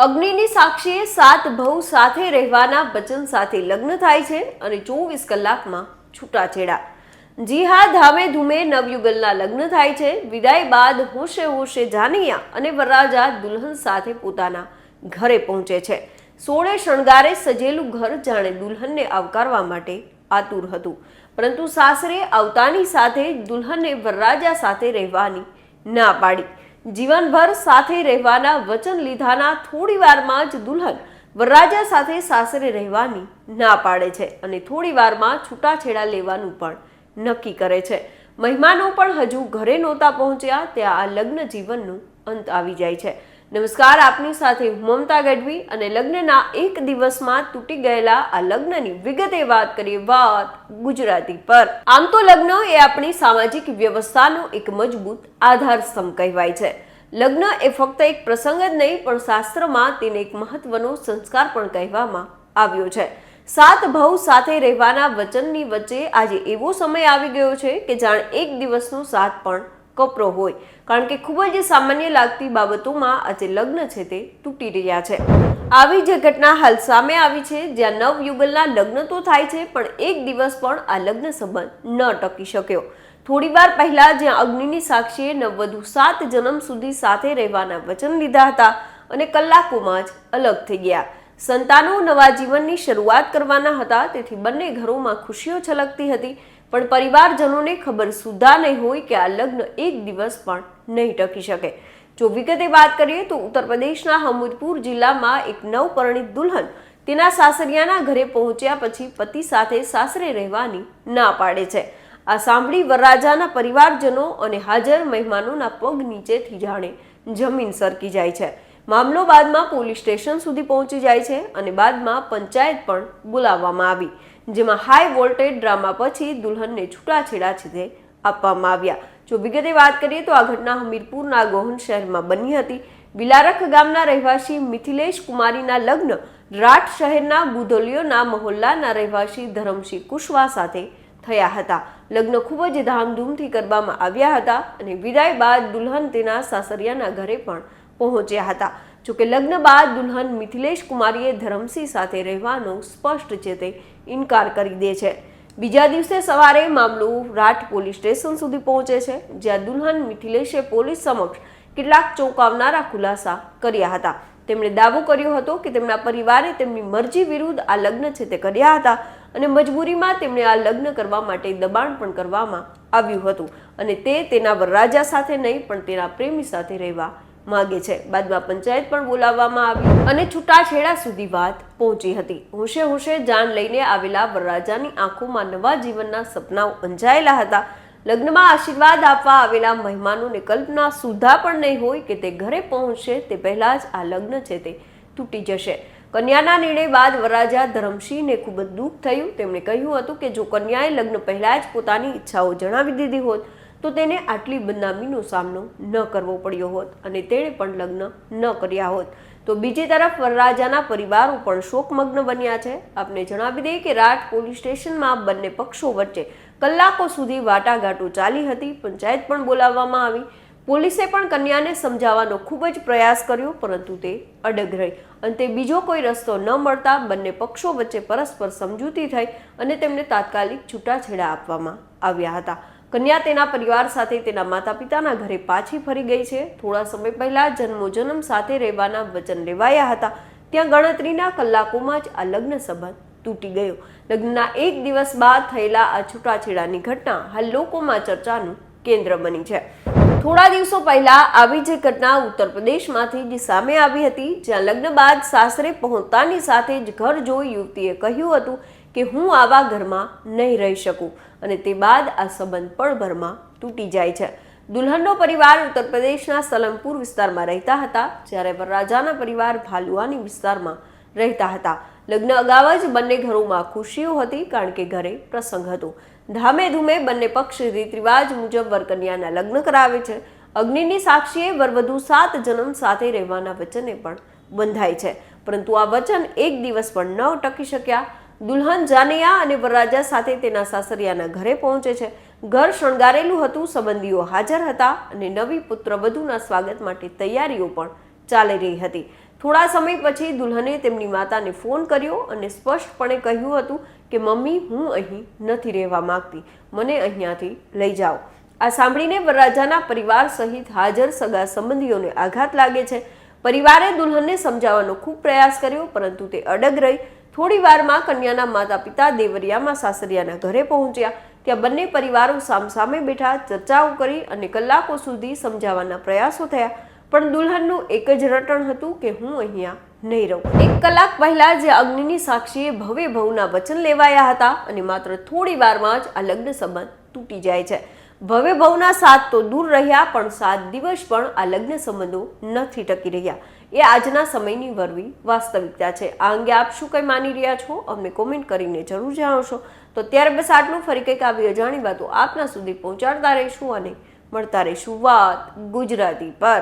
અગ્નિની સાક્ષીએ 7 ભવ સાથે રહેવાના વચન સાથે લગ્ન થાય છે અને 24 કલાકમાં છૂટાછેડા। જી હા, ધામે ધૂમે નવયુગલના લગ્ન થાય છે। વિદાય બાદ હોશે હોશે જાનૈયા અને વરરાજા દુલ્હન સાથે પોતાના ઘરે પહોંચે છે। સોળે શણગારે સજેલું ઘર જાણે દુલ્હનને આવકારવા માટે આતુર હતું, પરંતુ સાસરે આવતાની સાથે દુલ્હને વરરાજા સાથે રહેવાની ના પાડી। જીવનભર સાથે રહેવાના વચન લીધાના થોડી વારમાં જ દુલ્હન વરરાજા સાથે સાસરે રહેવાની ના પાડે છે અને થોડી વારમાં છૂટાછેડા લેવાનું પણ નક્કી કરે છે। મહેમાનો પણ હજુ ઘરે નહોતા પહોંચ્યા ત્યાં આ લગ્ન જીવનનો અંત આવી જાય છે। નમસ્કાર, આપની સાથે હું મમતા ગઢવી અને લગ્નના એક દિવસમાં તૂટી ગયેલા આ લગ્નની વિગતે વાત કરીએ વાત ગુજરાતી પર। આમ તો લગ્ન એ આપણી સામાજિક વ્યવસ્થાનો એક મજબૂત આધાર સ્તંભ કહેવાય છે। લગ્ન એ ફક્ત એક પ્રસંગ જ નહીં પણ શાસ્ત્રમાં તેને એક મહત્વનો સંસ્કાર પણ કહેવામાં આવ્યો છે। 7 ભવ સાથે રહેવાના વચનની વચ્ચે આજે એવો સમય આવી ગયો છે કે જાણે એક દિવસનો સાથ પણ કપરો હોય, કારણ કે ખૂબ જ સામાન્ય લાગતી બાબતોમાં આજે લગ્ન છે તે તૂટી રહ્યા છે। આવી જ ઘટના હાલ સામે આવી છે, જ્યાં નવયુગલના લગ્ન તો થાય છે પણ એક દિવસ પણ આ લગ્ન સંબંધ ન ટકી શક્યો। થોડી વાર પહેલા જ્યાં અગ્નિની સાક્ષીએ નવવધુ 7 જન્મ સુધી સાથે રહેવાના વચન લીધા હતા અને કલાકોમાં જ અલગ થઈ ગયા। સંતાનો નવા જીવનની શરૂઆત કરવાના હતા, તેથી બંને ઘરોમાં ખુશીઓ છલકતી હતી, પણ પરિવારજનોને ખબર સુદ્ધા નહીં હોય કે આ લગ્ન એક દિવસ પણ નહીં ટકી શકે। જો વિગતે વાત કરીએ તો ઉત્તર પ્રદેશના હમીરપુર જિલ્લામાં એક નવપરિણીત દુલ્હન તેના સાસરિયાના ઘરે પહોંચ્યા પછી પતિ સાથે સાસરે રહેવાની ના પાડે છે। આ સાંભળી વરરાજાના પરિવારજનો અને હાજર મહેમાનોના પગ નીચેથી જાણે જમીન સરકી જાય છે। મામલો બાદમાં પોલીસ સ્ટેશન સુધી પહોંચી જાય છે અને બાદમાં પંચાયત પણ બોલાવવામાં આવી, જેમાં હાઈ વોલ્ટેજ ડ્રામા પછી દુલ્હનને છૂટાછેડા છે તે આપવામાં આવ્યા। જો વિગતે વાત કરીએ તો આ ઘટના હમીરપુરના ગોહન શહેરમાં બની હતી। બિલારખ ગામના રહેવાસી મિથિલેશ કુમારીના લગ્ન રાઠ શહેરના બુધોલિયોના મહોલ્લાના રહેવાસી ધરમસિંહ કુશવાહ સાથે થયા હતા। લગ્ન ખૂબ જ ધામધૂમથી કરવામાં આવ્યા હતા અને વિદાય બાદ દુલ્હન તેના સાસરિયાના ઘરે પણ પહોંચ્યા હતા। જોકે લગ્ન બાદ દુલ્હન મિથિલેશ કુમારીએ ધરમસિંહ સાથે રહેવાનો સ્પષ્ટ છે તે ઇનકાર કરી દે છે। બીજા દિવસે સવારે મામલો રાઠ પોલીસ સ્ટેશન સુધી પહોંચે છે, જ્યાં દુલ્હન મિથિલેશે પોલીસ સમક્ષ કેટલાક ચોંકાવનારા ખુલાસા કર્યા હતા। તેમણે દાવો કર્યો હતો કે તેમના પરિવારે તેમની મરજી વિરુદ્ધ આ લગ્ન છે તે કર્યા હતા અને મજબૂરીમાં તેમણે આ લગ્ન કરવા માટે દબાણ પણ કરવામાં આવ્યું હતું અને તે તેના વરરાજા સાથે નહીં પણ તેના પ્રેમી સાથે રહેવા માગે છે। બાદમાં પંચાયત પણ બોલાવવામાં આવી અને છૂટાછેડા સુધી વાત પહોંચી હતી। હોશે હોશે જાન લઈને આવેલા વરરાજાની આંખોમાં નવા જીવનના સપનાઓ અંજાયેલા હતા। લગ્નમાં આશીર્વાદ આપવા આવેલા મહેમાનોને કલ્પના સુદ્ધા પણ નહીં હોય કે તે ઘરે પહોંચશે તે પહેલા જ આ લગ્ન છે તે તૂટી જશે। કન્યાના નિર્ણય બાદ વરરાજા ધરમસિંહને ખૂબ જ દુઃખ થયું। તેમણે કહ્યું હતું કે જો કન્યાએ લગ્ન પહેલા જ પોતાની ઈચ્છાઓ જણાવી દીધી હોત તો તેને આટલી બદનામીનો સામનો ન કરવો પડ્યો હોત અને તેણે પણ લગ્ન ન કર્યા હોત। તો બીજી તરફ વરરાજાના પરિવારો પણ શોકમગ્ન બન્યા છે। આપને જણાવી દઈએ કે રાઠ પોલીસ સ્ટેશનમાં બંને પક્ષો વચ્ચે કલાકો સુધી વાટાઘાટો ચાલી હતી। પંચાયત પણ બોલાવવામાં આવી। પોલીસે પણ કન્યાને સમજાવવાનો ખૂબ જ પ્રયાસ કર્યો, પરંતુ તે અડગ રહી। અંતે બીજો કોઈ રસ્તો ન મળતા બંને પક્ષો વચ્ચે પરસ્પર સમજૂતી થઈ અને તેમને તાત્કાલિક છૂટાછેડા આપવામાં આવ્યા હતા। કન્યા તેના પરિવાર સાથે તેના માતા પિતાના ઘરે પાછી ફરી ગઈ છે। થોડા સમય પહેલા જન્મોજન્મ સાથે રહેવાના વચન લેવાયા હતા, ત્યાં ગણતરીના કલાકોમાં જ આ લગ્ન સંબંધ તૂટી ગયો। લગ્નના એક દિવસ બાદ થયેલા આ છૂટાછેડાની ઘટના હાલ લોકોમાં ચર્ચાનું કેન્દ્ર બની છે। થોડા દિવસો પહેલા આવી જ ઘટના ઉત્તર પ્રદેશમાંથી જ સામે આવી હતી, જ્યાં લગ્ન બાદ સાસરે પહોંચતાની સાથે જ ઘર જોઈ યુવતીએ કહ્યું હતું કે હું આવા ઘરમાં નહીં રહી શકું અને તે બાદ આ સંબંધ પળભરમાં તૂટી જાય છે। દુલ્હનનો પરિવાર ઉત્તર પ્રદેશના સલમપુર વિસ્તારમાં રહેતા હતા, જ્યારે વરરાજાના પરિવાર ભાલુઆની વિસ્તારમાં રહેતા હતા। લગ્ન અગાઉ જ બંને ઘરોમાં ખુશીઓ હતી, કારણ કે ઘરે પ્રસંગ હતો। ધામે ધૂમે બંને પક્ષ રીત રિવાજ મુજબ વરકન્યાના લગ્ન કરાવે છે। અગ્નિની સાક્ષીએ વરવધુ 7 જન્મ સાથે રહેવાના વચને પણ બંધાય છે, પરંતુ આ વચન એક દિવસ પણ ન ટકી શક્યા। દુલ્હન જાનૈયા અને વરરાજા સાથે તેના સાસરિયાના ઘરે પહોંચે છે। ઘર શણગારેલું હતું, સંબંધીઓ હાજર હતા અને નવી પુત્રવધુના સ્વાગત માટે તૈયારીઓ પણ ચાલી રહી હતી। થોડા સમય પછી દુલ્હને તેમની માતાને ફોન કર્યો અને સ્પષ્ટપણે કહ્યું હતું કે મમ્મી, હું અહીં નથી રહેવા માંગતી, મને અહીંયાથી લઈ જાઓ. આ સાંભળીને વરરાજાના પરિવાર સહિત હાજર સગા સંબંધીઓને આઘાત લાગે છે. પરિવારે દુલ્હનને સમજાવવાનો ખૂબ પ્રયાસ કર્યો, પરંતુ તે અડગ રહી. થોડી વારમાં કન્યાના માતા પિતા દેવરિયામાં સાસરિયાના ઘરે પહોંચ્યા. ત્યાં બંને પરિવારો સામસામે બેઠા ચર્ચાઓ કરી અને કલાકો સુધી સમજાવવાના પ્રયાસો થયા, પણ દુલ્હનનું એક જ રટણ હતું કે હું અહીંયા નહીં રહું. 1 કલાક પહેલા જે અગ્નિની સાક્ષીએ ભવે ભવના વચન લેવાયા હતા અને માત્ર થોડી વારમાં જ આ લગ્ન સંબંધ તૂટી જાય છે. ભવે ભવના 7 તો દૂર રહ્યા, પણ 7 દિવસ પણ આ લગ્ન સંબંધો નથી ટકી રહ્યા. એ આજના સમયની વરવી વાસ્તવિકતા છે. આ અંગે આપ શું કંઈ માની રહ્યા છો અમને કોમેન્ટ કરીને જરૂર જણાવશો. તો ત્યારે બસ આટલું. ફરી કંઈક આવી અજાણી વાતો આપના સુધી પહોંચાડતા રહીશું અને મળતા રહીશું વાત ગુજરાતી પર.